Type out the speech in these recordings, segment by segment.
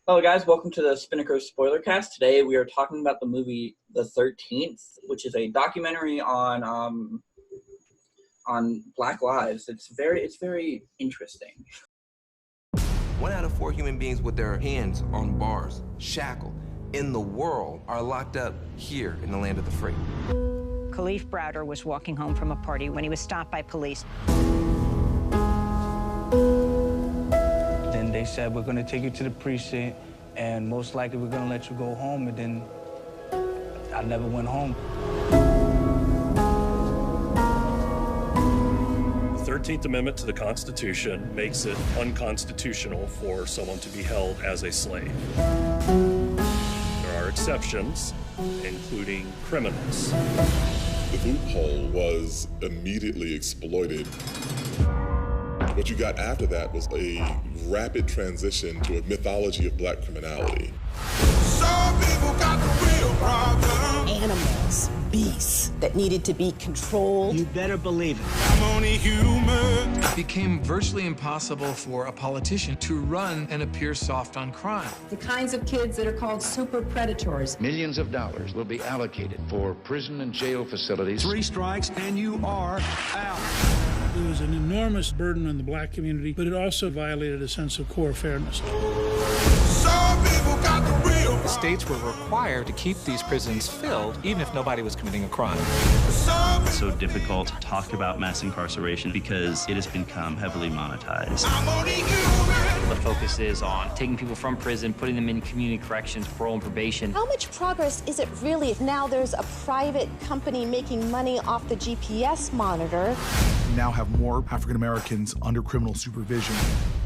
Hello, guys. Welcome to the Spinnaker Spoilercast. Today we are talking about the movie The 13th, which is a documentary on Black lives. It's very interesting. 1 out of 4 human beings with their hands on bars, shackled, in the world are locked up here in the land of the free. Khalif Browder was walking home from a party when he was stopped by police. Then they said, we're going to take you to the precinct, and most likely we're going to let you go home. And then I never went home. The 13th Amendment to the Constitution makes it unconstitutional for someone to be held as a slave. There are exceptions, including criminals. The loophole was immediately exploited. What you got after that was a rapid transition to a mythology of black criminality. Some people got the real problem. Animals, beasts that needed to be controlled. You better believe it. I'm only human. It became virtually impossible for a politician to run and appear soft on crime. The kinds of kids that are called super predators. Millions of dollars will be allocated for prison and jail facilities. 3 strikes and you are out. It was an enormous burden on the black community, but it also violated a sense of core fairness. Some people got the real problem. The states were required to keep these prisons filled, even if nobody was committing a crime. It's so difficult to talk about mass incarceration because it has become heavily monetized. I'm only human. The focus is on taking people from prison, putting them in community corrections, parole, and probation. How much progress is it really? Now there's a private company making money off the GPS monitor. We now have more African Americans under criminal supervision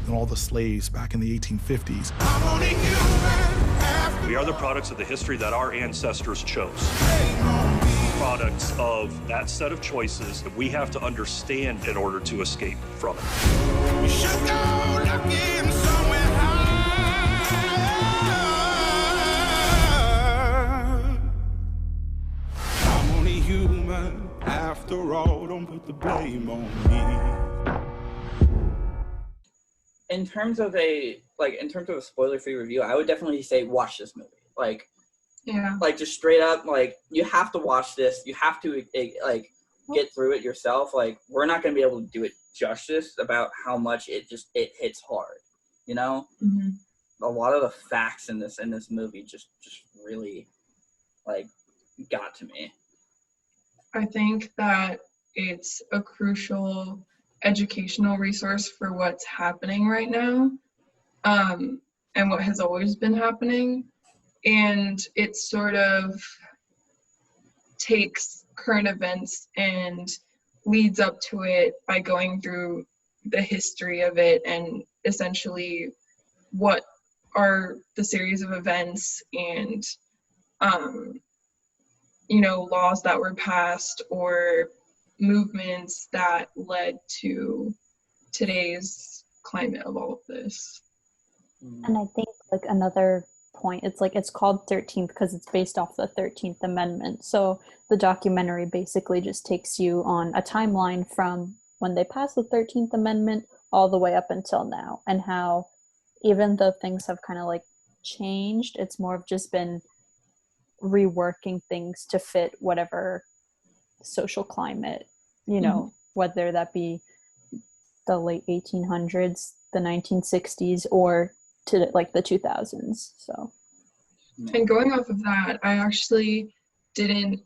than all the slaves back in the 1850s. I'm only human. We are the products of the history that our ancestors chose. Products of that set of choices that we have to understand in order to escape from it. We should go looking somewhere high. I'm only human. After all, don't put the blame on me. In terms of a spoiler-free review, I would definitely say watch this movie. Just straight up, you have to watch this. You have to get through it yourself. We're not going to be able to do it justice about how much it hits hard. You know, a lot of the facts in this movie just really got to me. I think that it's a crucial educational resource for what's happening right now, and what has always been happening. And it sort of takes current events and leads up to it by going through the history of it and essentially what are the series of events and laws that were passed or movements that led to today's climate of all of this. And I think another point, it's called 13th because it's based off the 13th Amendment. So the documentary basically just takes you on a timeline from when they passed the 13th Amendment all the way up until now, and how even though things have kind of changed, it's more of just been reworking things to fit whatever social climate, whether that be the late 1800s, the 1960s, or to the 2000s. So, and going off of that, I actually didn't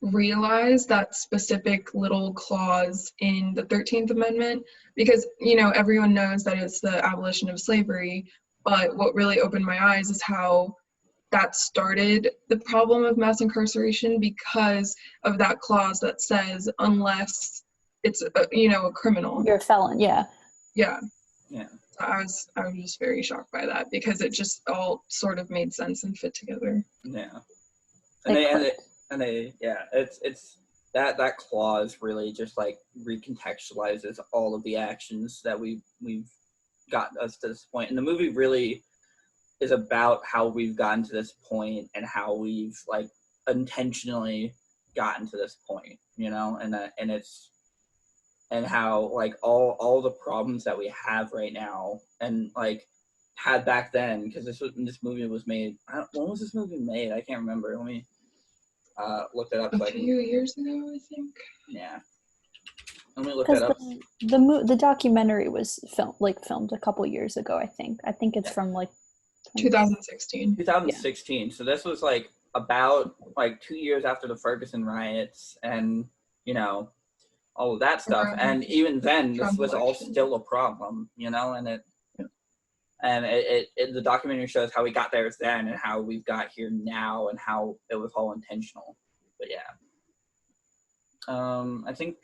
realize that specific little clause in the 13th Amendment because everyone knows that it's the abolition of slavery, but what really opened my eyes is how that started the problem of mass incarceration because of that clause that says unless it's a criminal, you're a felon. Yeah. I was just very shocked by that because it just all sort of made sense and fit together. It's that clause really just recontextualizes all of the actions that we've got us to this point, and the movie really is about how we've gotten to this point and how we've intentionally gotten to this point, and how all the problems that we have right now, and had back then, because this movie was made. When was this movie made? I can't remember. Let me look it up. A few years ago, I think. Yeah. Let me look that up. The documentary was filmed a couple years ago. I think it's from like 2016. 2016. Yeah. So this was like about like 2 years after the Ferguson riots, and all of that stuff. And even then, this was all still a problem, and the documentary shows how we got there then and how we've got here now and how it was all intentional. But yeah, I think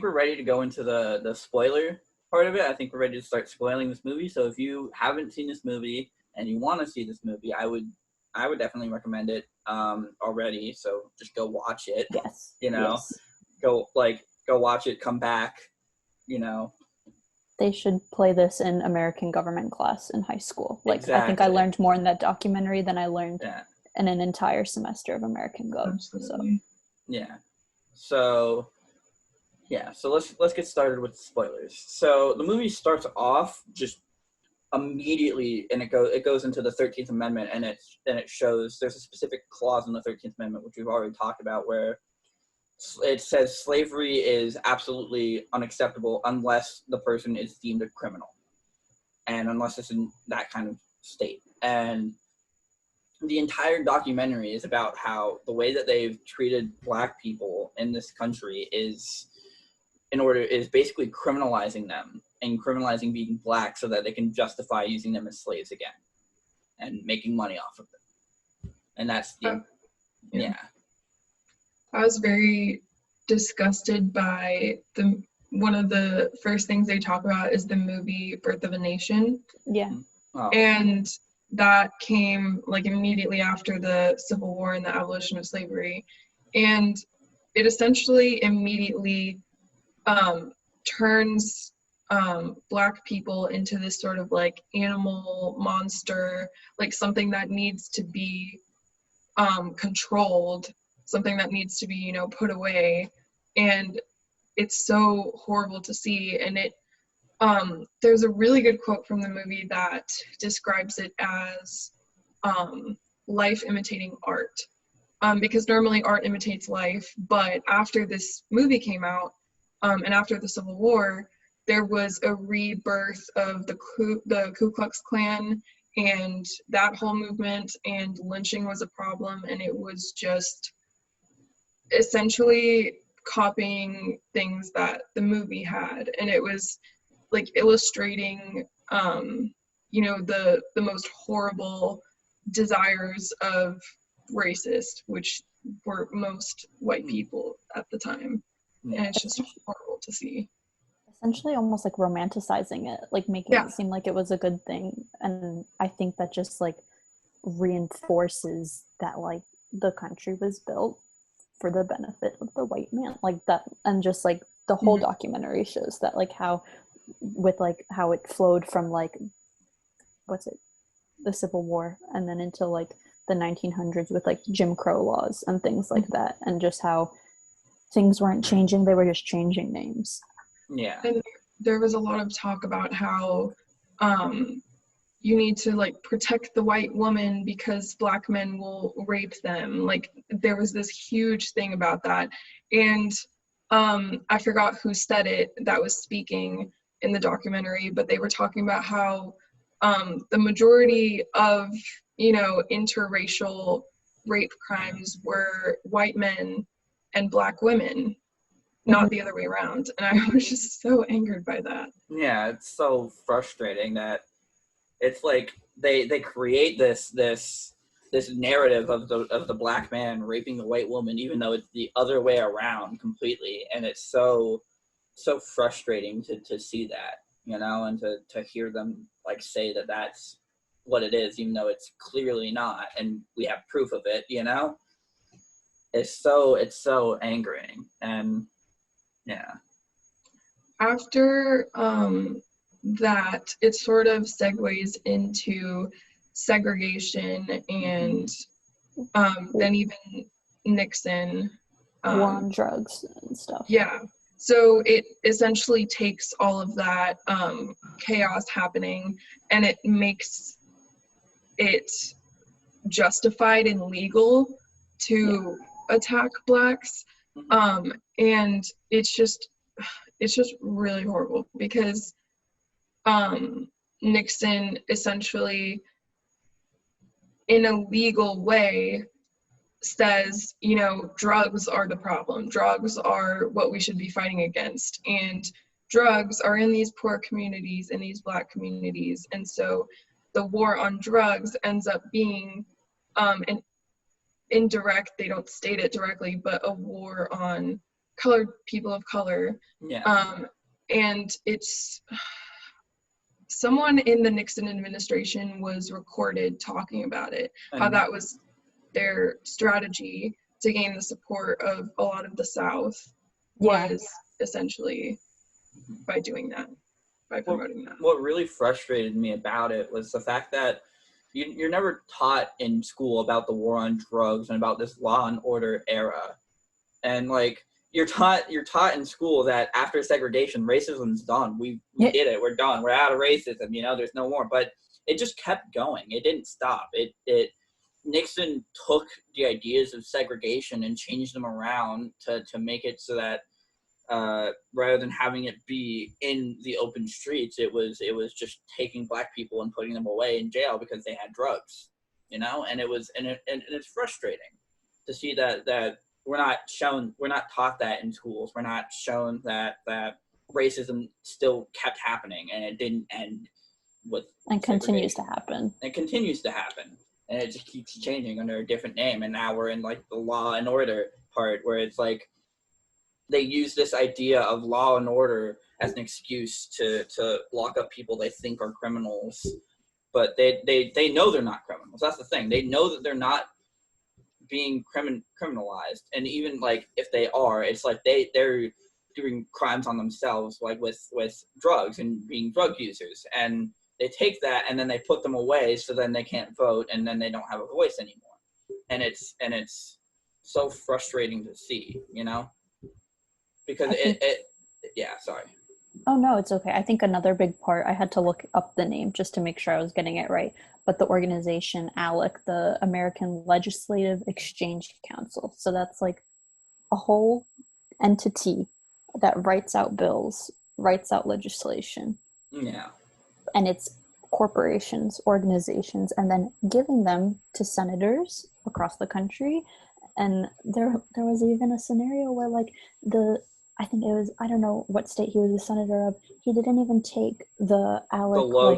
we're ready to go into the spoiler part of it. I think we're ready to start spoiling this movie. So if you haven't seen this movie and you want to see this movie, I would definitely recommend it already. So just go watch it. Yes. Yes. Go watch it, come back, They should play this in American government class in high school. Exactly. I think I learned more in that documentary than I learned in an entire semester of American Gov. Absolutely. So let's get started with the spoilers. So the movie starts off just immediately, and it goes into the 13th Amendment, and it shows there's a specific clause in the 13th Amendment, which we've already talked about, where it says slavery is absolutely unacceptable unless the person is deemed a criminal, and unless it's in that kind of state. And the entire documentary is about how the way that they've treated Black people in this country is basically criminalizing them and criminalizing being Black so that they can justify using them as slaves again and making money off of them. And that's I was very disgusted by one of the first things they talk about is the movie Birth of a Nation. Yeah. Oh. And that came like immediately after the Civil War and the abolition of slavery. And it essentially immediately turns Black people into this sort of like animal monster, like something that needs to be controlled, something that needs to be, put away. And it's so horrible to see. And there's a really good quote from the movie that describes it as life imitating art. Because normally art imitates life, but after this movie came out, and after the Civil War, there was a rebirth of the Ku Klux Klan and that whole movement, and lynching was a problem, and it was just essentially copying things that the movie had, and it was like illustrating the most horrible desires of racists, which were most white people at the time. And it's just horrible to see. Essentially almost like romanticizing it, like making it seem like it was a good thing. And I think that just like reinforces that like the country was built for the benefit of the white man, like that. And just like the whole documentary shows that, like how it flowed from like the Civil War and then into like the 1900s with like Jim Crow laws and things like that, and just how things weren't changing, they were just changing names. Yeah. And there was a lot of talk about how you need to like protect the white woman because Black men will rape them. Like there was this huge thing about that. And I forgot who said it that was speaking in the documentary, but they were talking about how the majority of, interracial rape crimes were white men and Black women, not the other way around. And I was just so angered by that. Yeah, it's so frustrating that it's like they create this narrative of the Black man raping the white woman, even though it's the other way around completely. And it's so frustrating to see that, and to hear them like say that that's what it is, even though it's clearly not, and we have proof of it. It's so angering. And yeah. After that, it sort of segues into segregation and then even Nixon. War on drugs and stuff. Yeah. So it essentially takes all of that chaos happening and it makes it's justified and legal to attack blacks. And it's just really horrible because Nixon essentially, in a legal way, says, you know, drugs are the problem. Drugs are what we should be fighting against. And drugs are in these poor communities, in these Black communities. And so the war on drugs ends up being an indirect, they don't state it directly, but a war on colored people of color. And it's, someone in the Nixon administration was recorded talking about it, how that was their strategy to gain the support of a lot of the South, was essentially by doing that, by promoting that. What really frustrated me about it was the fact that you're never taught in school about the war on drugs and about this law and order era. And like, you're taught in school that after segregation, racism's done. We did it. We're done. We're out of racism. You know, there's no more. But it just kept going. It didn't stop. Nixon took the ideas of segregation and changed them around to make it so that rather than having it be in the open streets, it was just taking Black people and putting them away in jail because they had drugs. You know, and it's frustrating to see that. We're not taught that in schools. We're not shown that racism still kept happening and it didn't end with continues to happen. It continues to happen. And it just keeps changing under a different name. And now we're in like the law and order part where it's like they use this idea of law and order as an excuse to lock up people they think are criminals. But they know they're not criminals. That's the thing. They know that they're not being criminalized, and even like if they are, it's like they're doing crimes on themselves, like with drugs and being drug users, and they take that and then they put them away so then they can't vote and then they don't have a voice anymore, and it's so frustrating to see, you know, because sorry. Oh, no, it's okay. I think another big part, I had to look up the name just to make sure I was getting it right, but the organization ALEC, the American Legislative Exchange Council. So that's like a whole entity that writes out bills, writes out legislation. Yeah. And it's corporations, organizations, and then giving them to senators across the country. And there was even a scenario where like I think it was, I don't know what state he was a senator of, he didn't even take the ALEC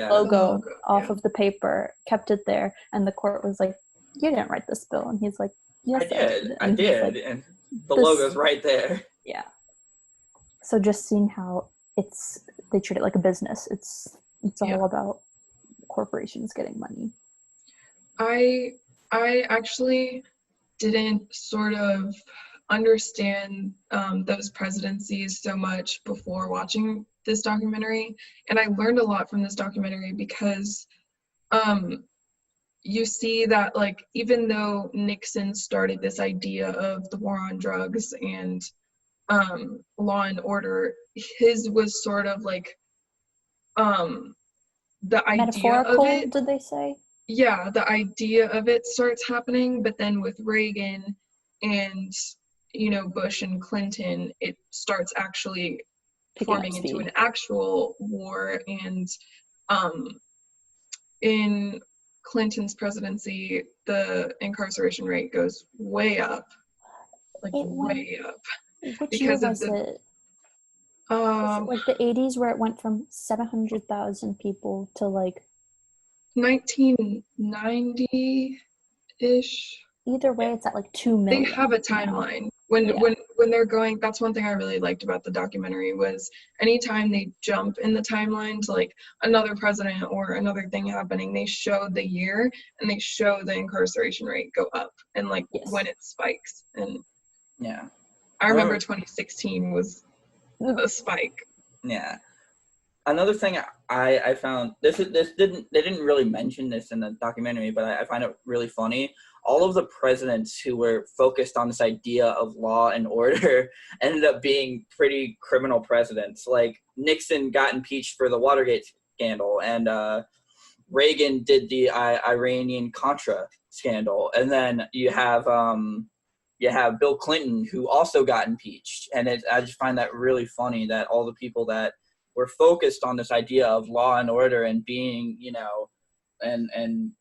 logo off of the paper, kept it there, and the court was like, you didn't write this bill. And he's like, yes, I did. Like, and the logo's right there. Yeah. So just seeing how they treat it like a business. It's all about corporations getting money. I actually didn't sort of understand those presidencies so much before watching this documentary, and I learned a lot from this documentary because you see that like even though Nixon started this idea of the war on drugs and law and order, his was sort of like the idea of it, did they say? Yeah, the idea of it starts happening, but then with Reagan and Bush and Clinton, it starts actually forming into an actual war. And in Clinton's presidency, the incarceration rate goes way up, way up. Which year was it? Like the 80s, where it went from 700,000 people to like 1990-ish. Either way, it's at like 2 million. They have a timeline. When they're going, that's one thing I really liked about the documentary was anytime they jump in the timeline to like another president or another thing happening, they show the year and they show the incarceration rate go up and like when it spikes. And yeah, I remember 2016 was a spike. Yeah. Another thing I found, they didn't really mention this in the documentary, but I find it really funny. All of the presidents who were focused on this idea of law and order ended up being pretty criminal presidents. Like Nixon got impeached for the Watergate scandal, and Reagan did the Iranian Contra scandal, and then you have Bill Clinton, who also got impeached. And I just find that really funny that all the people that were focused on this idea of law and order and being, and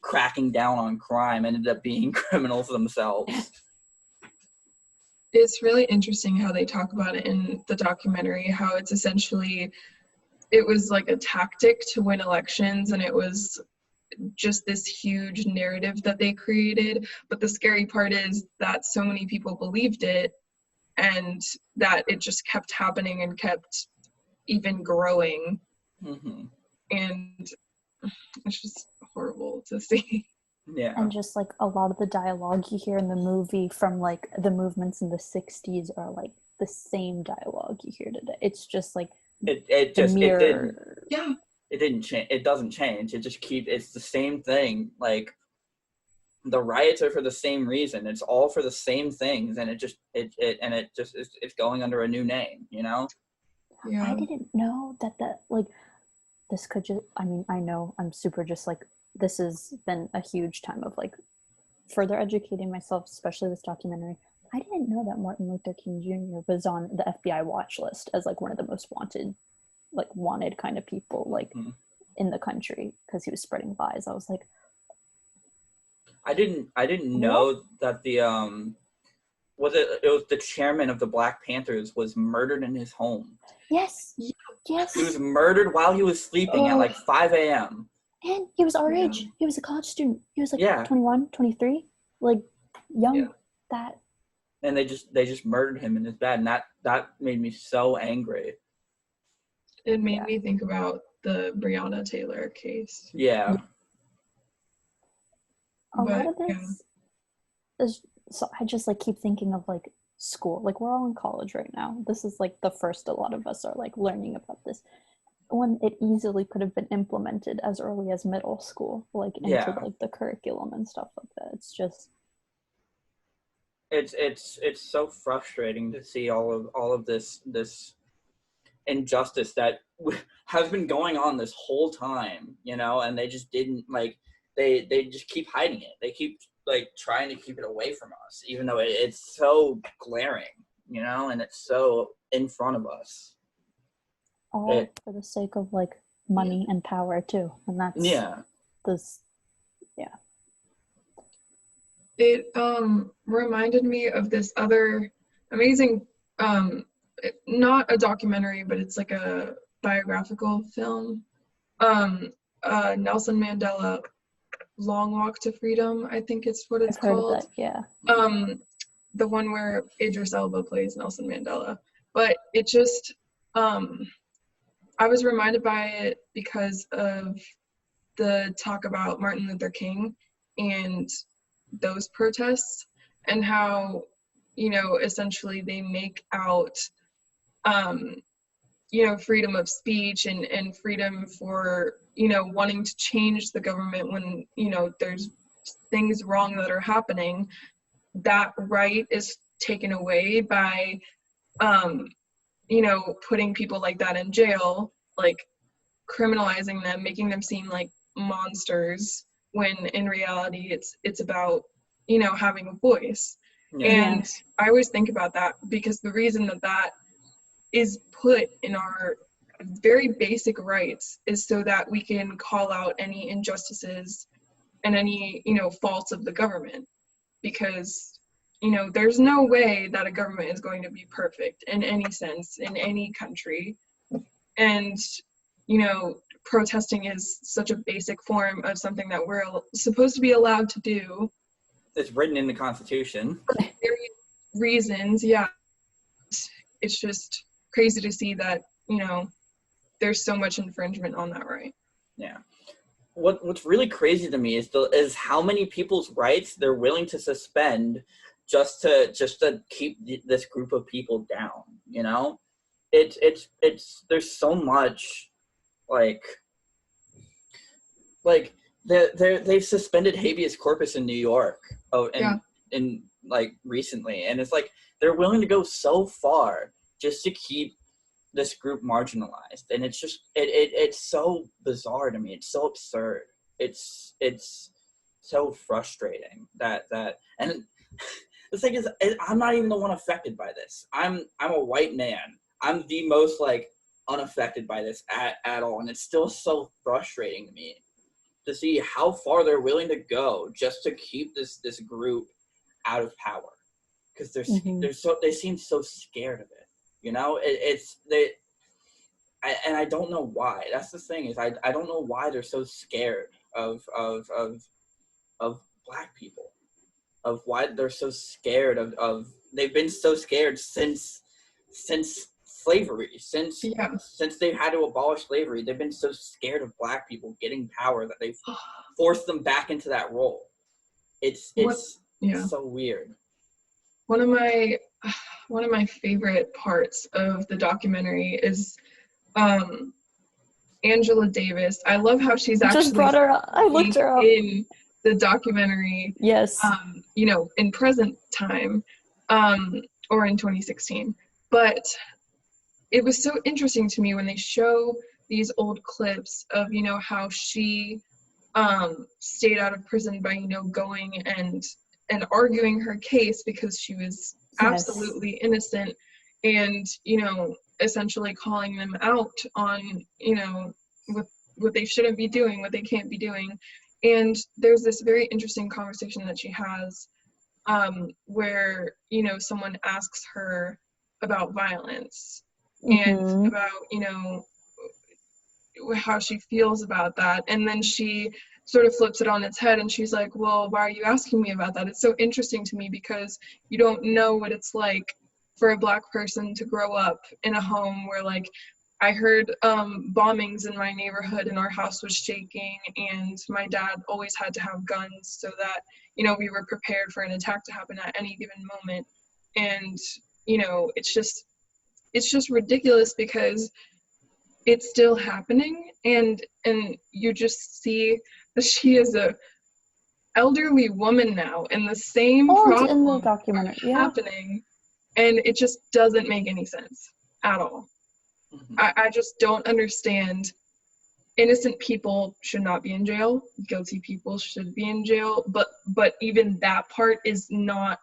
cracking down on crime ended up being criminals themselves. It's really interesting how they talk about it in the documentary, how it's essentially, it was like a tactic to win elections, and it was just this huge narrative that they created. But the scary part is that so many people believed it, and that it just kept happening and kept even growing. Mm-hmm. And it's just horrible to see. Yeah. And just like a lot of the dialogue you hear in the movie from like the movements in the 60s are like the same dialogue you hear today. It's just like it didn't change. It doesn't change. It's the same thing. Like, the riots are for the same reason. It's all for the same things, and it's going under a new name, Yeah. I didn't know that this could just, I mean, I know I'm super just like, this has been a huge time of like further educating myself, especially this documentary. I didn't know that Martin Luther King Jr. was on the FBI watch list as like one of the most wanted kind of people in the country because he was spreading lies. I was like, I didn't know that the it was the chairman of the Black Panthers was murdered in his home. Yes. He was murdered while he was sleeping at like 5 a.m. And he was our age. He was a college student. He was like 21, 23, like young. Yeah. That. And they just murdered him in his bed, and that made me so angry. It made me think about the Breonna Taylor case. Yeah. A lot of this is, so I just like keep thinking of like school. Like, we're all in college right now. This is like the first a lot of us are like learning about this, when it easily could have been implemented as early as middle school, like into like the curriculum and stuff like that. It's just it's so frustrating to see all of this injustice that has been going on this whole time, and they just didn't they just keep hiding it. They keep like trying to keep it away from us, even though it's so glaring, and it's so in front of us. All for the sake of like money and power too, and that's It reminded me of this other amazing, not a documentary, but it's like a biographical film. Nelson Mandela, Long Walk to Freedom, I think it's what it's called. Heard of that, yeah. The one where Idris Elba plays Nelson Mandela. But it just, I was reminded by it because of the talk about Martin Luther King and those protests, and how, essentially they make out, freedom of speech and freedom for, wanting to change the government when, there's things wrong that are happening. That right is taken away by, putting people like that in jail, like criminalizing them, making them seem like monsters, when in reality it's about, having a voice. And I always think about that, because the reason that is put in our very basic rights is so that we can call out any injustices and any, faults of the government. Because, there's no way that a government is going to be perfect in any sense, in any country. And, protesting is such a basic form of something that we're supposed to be allowed to do. It's written in the Constitution. For various reasons, yeah. It's just crazy to see that, there's so much infringement on that right. Yeah. What's really crazy to me is how many people's rights they're willing to suspend just to keep this group of people down. It's there's so much they've suspended habeas corpus in New York recently, and it's like they're willing to go so far just to keep this group marginalized, and it's just it's so bizarre to me. It's so absurd. It's so frustrating that and the thing is, I'm not even the one affected by this. I'm a white man. I'm the most like unaffected by this at all, and it's still so frustrating to me to see how far they're willing to go just to keep this group out of power, because they seem so scared of it. You know, and I don't know why. That's the thing, is I don't know why they're so scared of Black people, of why they're so scared of they've been so scared since slavery, since they've had to abolish slavery. They've been so scared of Black people getting power that they've forced them back into that role. It's so weird. One of my favorite parts of the documentary is Angela Davis. I love how she's actually just brought her up. I looked her up in the documentary. Yes. You know, in present time, or in 2016. But it was so interesting to me when they show these old clips of, you know, how she stayed out of prison by, you know, going and arguing her case because she was absolutely innocent, and, you know, essentially calling them out on, you know, what they shouldn't be doing, what they can't be doing. And there's this very interesting conversation that she has where, you know, someone asks her about violence and about, you know, how she feels about that. And then she sort of flips it on its head and she's like, well, why are you asking me about that? It's so interesting to me because you don't know what it's like for a Black person to grow up in a home where, like, I heard bombings in my neighborhood and our house was shaking, and my dad always had to have guns so that, you know, we were prepared for an attack to happen at any given moment. And, you know, it's just ridiculous because it's still happening, and you just see that she is a elderly woman now, and the same problem in the documentary happening, and it just doesn't make any sense at all. I just don't understand. Innocent people should not be in jail. Guilty people should be in jail, but even that part is not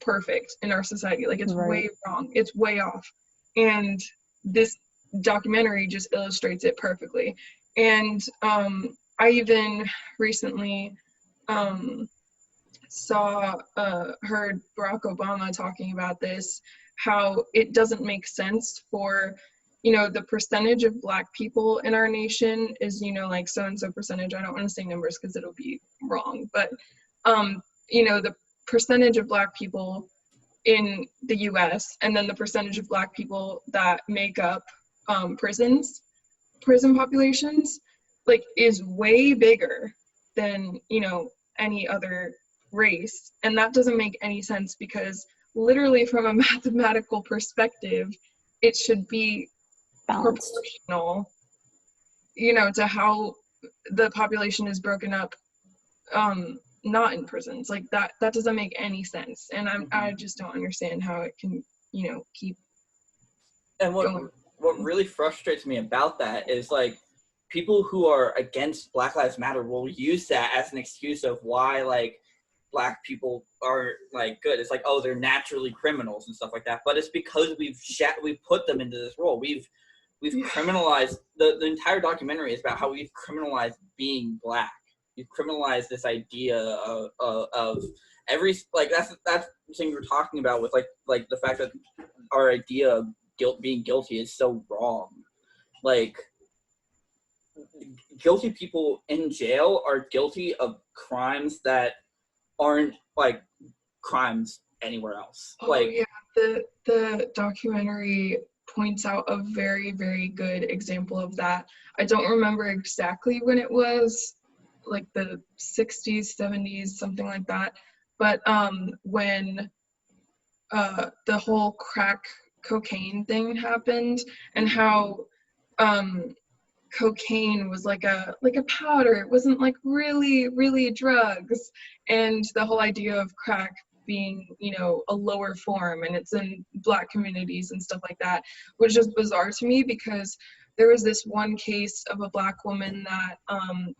perfect in our society. Like, it's way wrong. It's way off. And this documentary just illustrates it perfectly. And I even recently heard Barack Obama talking about this, how it doesn't make sense for, you know, the percentage of Black people in our nation is, you know, like so-and-so percentage. I don't want to say numbers because it'll be wrong, but you know, the percentage of Black people in the US, and then the percentage of Black people that make up prison populations, like, is way bigger than, you know, any other race. And that doesn't make any sense because literally from a mathematical perspective, it should be balanced, proportional, you know, to how the population is broken up, not in prisons. Like, that doesn't make any sense. And I just don't understand how it can, you know, keep going. What really frustrates me about that is, like, people who are against Black Lives Matter will use that as an excuse of why, like, Black people are, like, good. It's like, oh, they're naturally criminals and stuff like that. But it's because we've put them into this role. We've criminalized the entire documentary is about how we've criminalized being Black. We've criminalized this idea of every, like, that's the thing you were talking about with like the fact that our idea of being guilty is so wrong. Like, guilty people in jail are guilty of crimes that aren't, like, crimes anywhere else. Oh, like, yeah, the documentary points out a very, very good example of that. I don't remember exactly when it was, like the 60s, 70s, something like that. But when the whole crack cocaine thing happened, and how cocaine was like a powder, it wasn't like really drugs, and the whole idea of crack being, you know, a lower form, and it's in Black communities and stuff like that, which is bizarre to me because there was this one case of a Black woman that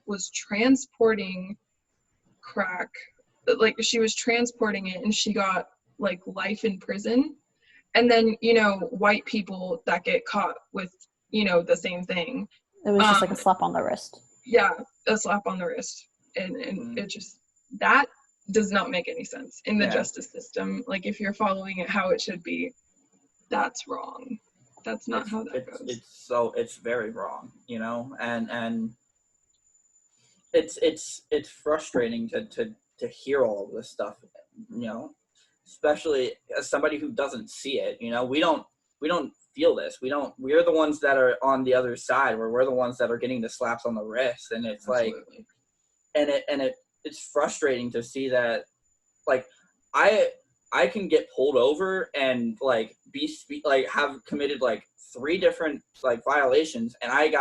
was transporting crack, like she was transporting it, and she got like life in prison. And then, you know, white people that get caught with, you know, the same thing. It was just like a slap on the wrist. Yeah, a slap on the wrist. And it just, that does not make any sense in the justice system. Like, if you're following it how it should be, that's wrong. That's not how that goes. It's very wrong, you know, and it's frustrating to hear all of this stuff, you know, especially as somebody who doesn't see it. You know, we don't feel this. We're the ones that are on the other side, where we're the ones that are getting the slaps on the wrist, and it's Absolutely. like, it's frustrating to see that, like, I can get pulled over and like have committed like 3 different like violations, and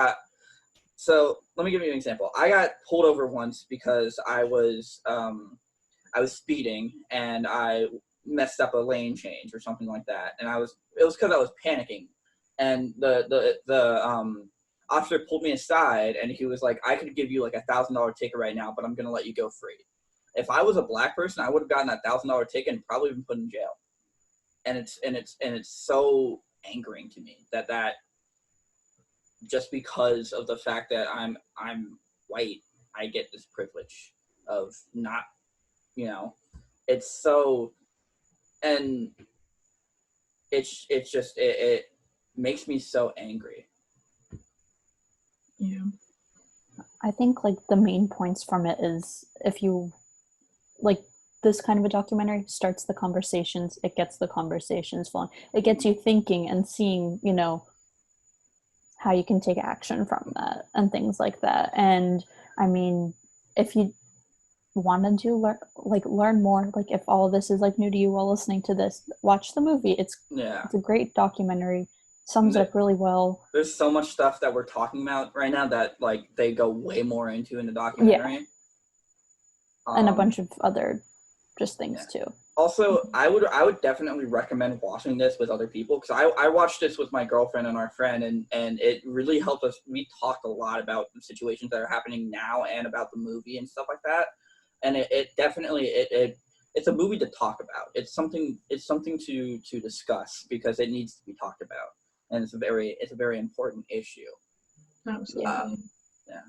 so let me give you an example. I got pulled over once because I was speeding and I messed up a lane change or something like that, and it was because I was panicking, and the officer pulled me aside, and he was like, I could give you like $1,000 ticket right now, but I'm gonna let you go free. If I was a Black person, I would have gotten that $1,000 ticket and probably been put in jail. And it's so angering to me that just because of the fact that I'm white, I get this privilege of not, you know, it's so, and it's just, it makes me so angry. Yeah. I think like the main points from it is, if you like, this kind of a documentary starts the conversations, it gets the conversations flowing, it gets you thinking and seeing, you know, how you can take action from that and things like that. And I mean, if you want to learn more, like if all of this is like new to you while listening to this, watch the movie. It's a great documentary, sums it up really well. There's so much stuff that we're talking about right now that like they go way more into in the documentary. Yeah. And a bunch of other just things too. Also, I would definitely recommend watching this with other people, because I watched this with my girlfriend and our friend, and it really helped us. We talked a lot about the situations that are happening now and about the movie and stuff like that. And it definitely it's a movie to talk about. It's something to discuss, because it needs to be talked about, and it's a very important issue. Absolutely. Yeah.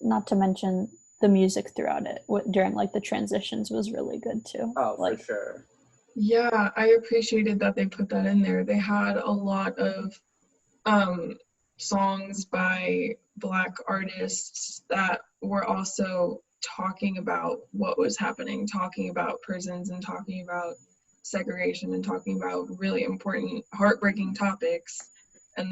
Not to mention the music throughout it during like the transitions was really good too. Oh, for sure. Yeah, I appreciated that they put that in there. They had a lot of songs by Black artists that were also talking about what was happening, talking about prisons and talking about segregation and talking about really important, heartbreaking topics. And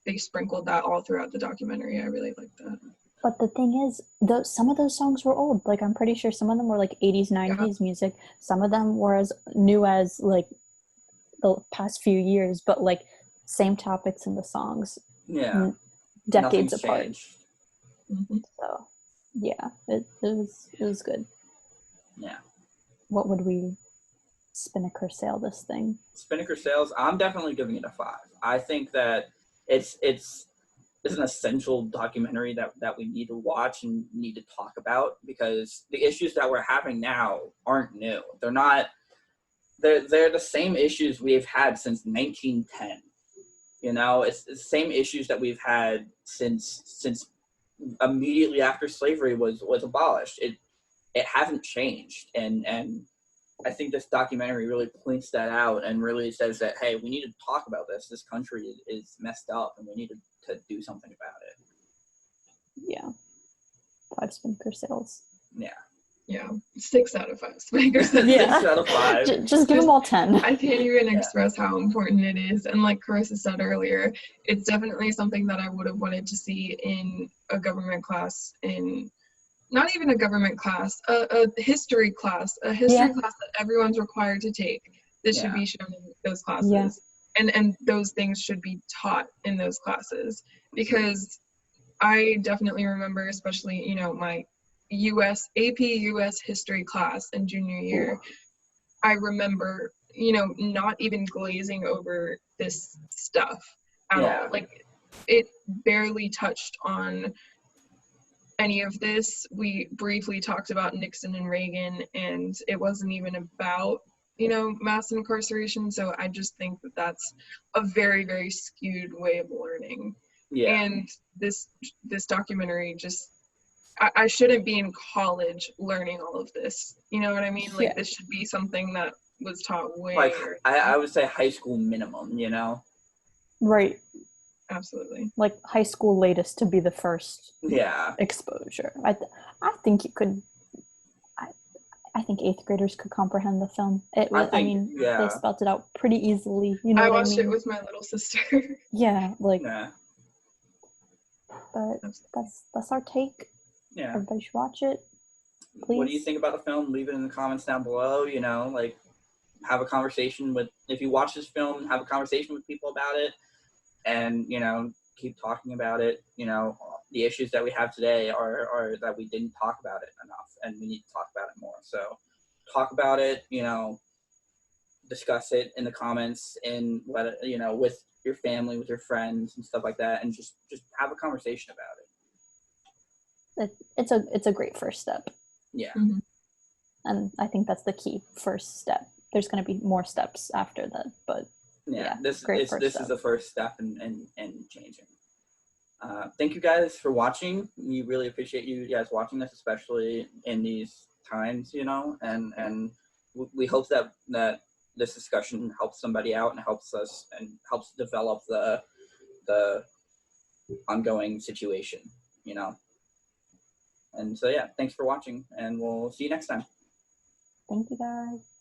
they sprinkled that all throughout the documentary. I really liked that. But the thing is, some of those songs were old. Like, I'm pretty sure some of them were like 80s, 90s music. Some of them were as new as like the past few years, but like same topics in the songs. Yeah. Decades Nothing's apart. changed. Mm-hmm. So, yeah, it was good. Yeah. What would we Spinnaker sale this thing? Spinnaker sales, I'm definitely giving it a 5. I think that it's an essential documentary that we need to watch and need to talk about, because the issues that we're having now aren't new. They're the same issues we've had since 1910. You know, it's the same issues that we've had since immediately after slavery was abolished. It hasn't changed, and I think this documentary really points that out and really says that, hey, we need to talk about this. This country is messed up, and we need to do something about it. Yeah. 5 Spinnaker sales. Yeah. Yeah. 6 out of 5 Spinnaker sales. Yeah. 6 out of 5. Just give them all 10. I can't even express how important it is. And like Carissa said earlier, it's definitely something that I would have wanted to see in a government class, not even a government class, a history class, class that everyone's required to take. This should be shown in those classes. Yeah. And those things should be taught in those classes, because I definitely remember, especially, you know, my AP US history class in junior year, I remember, not even glazing over this stuff at all. Like, it barely touched on any of this. We briefly talked about Nixon and Reagan, and it wasn't even about, mass incarceration. So I just think that that's a very, very skewed way of learning. Yeah. And this documentary just, I shouldn't be in college learning all of this. You know what I mean? Like, this should be something that was taught way earlier. I would say high school minimum, Right. Absolutely. Like high school latest to be the first exposure. I think you could. I think 8th graders could comprehend the film. They spelled it out pretty easily. You know I what I watched mean? it with my little sister. Yeah, but that's our take. Yeah. Everybody should watch it. Please. What do you think about the film? Leave it in the comments down below. Have a conversation if you watch this film, have a conversation with people about it, and keep talking about it. The issues that we have today are that we didn't talk about it enough, and we need to talk about it more. So talk about it, discuss it in the comments, and with your family, with your friends and stuff like that, and just have a conversation about it. It's a great first step. Yeah. Mm-hmm. And I think that's the key first step. There's going to be more steps after that, but this is the first step in changing. Thank you guys for watching. We really appreciate you guys watching this, especially in these times, and we hope that this discussion helps somebody out and helps us and helps develop the ongoing situation, And so, thanks for watching, and we'll see you next time. Thank you, guys.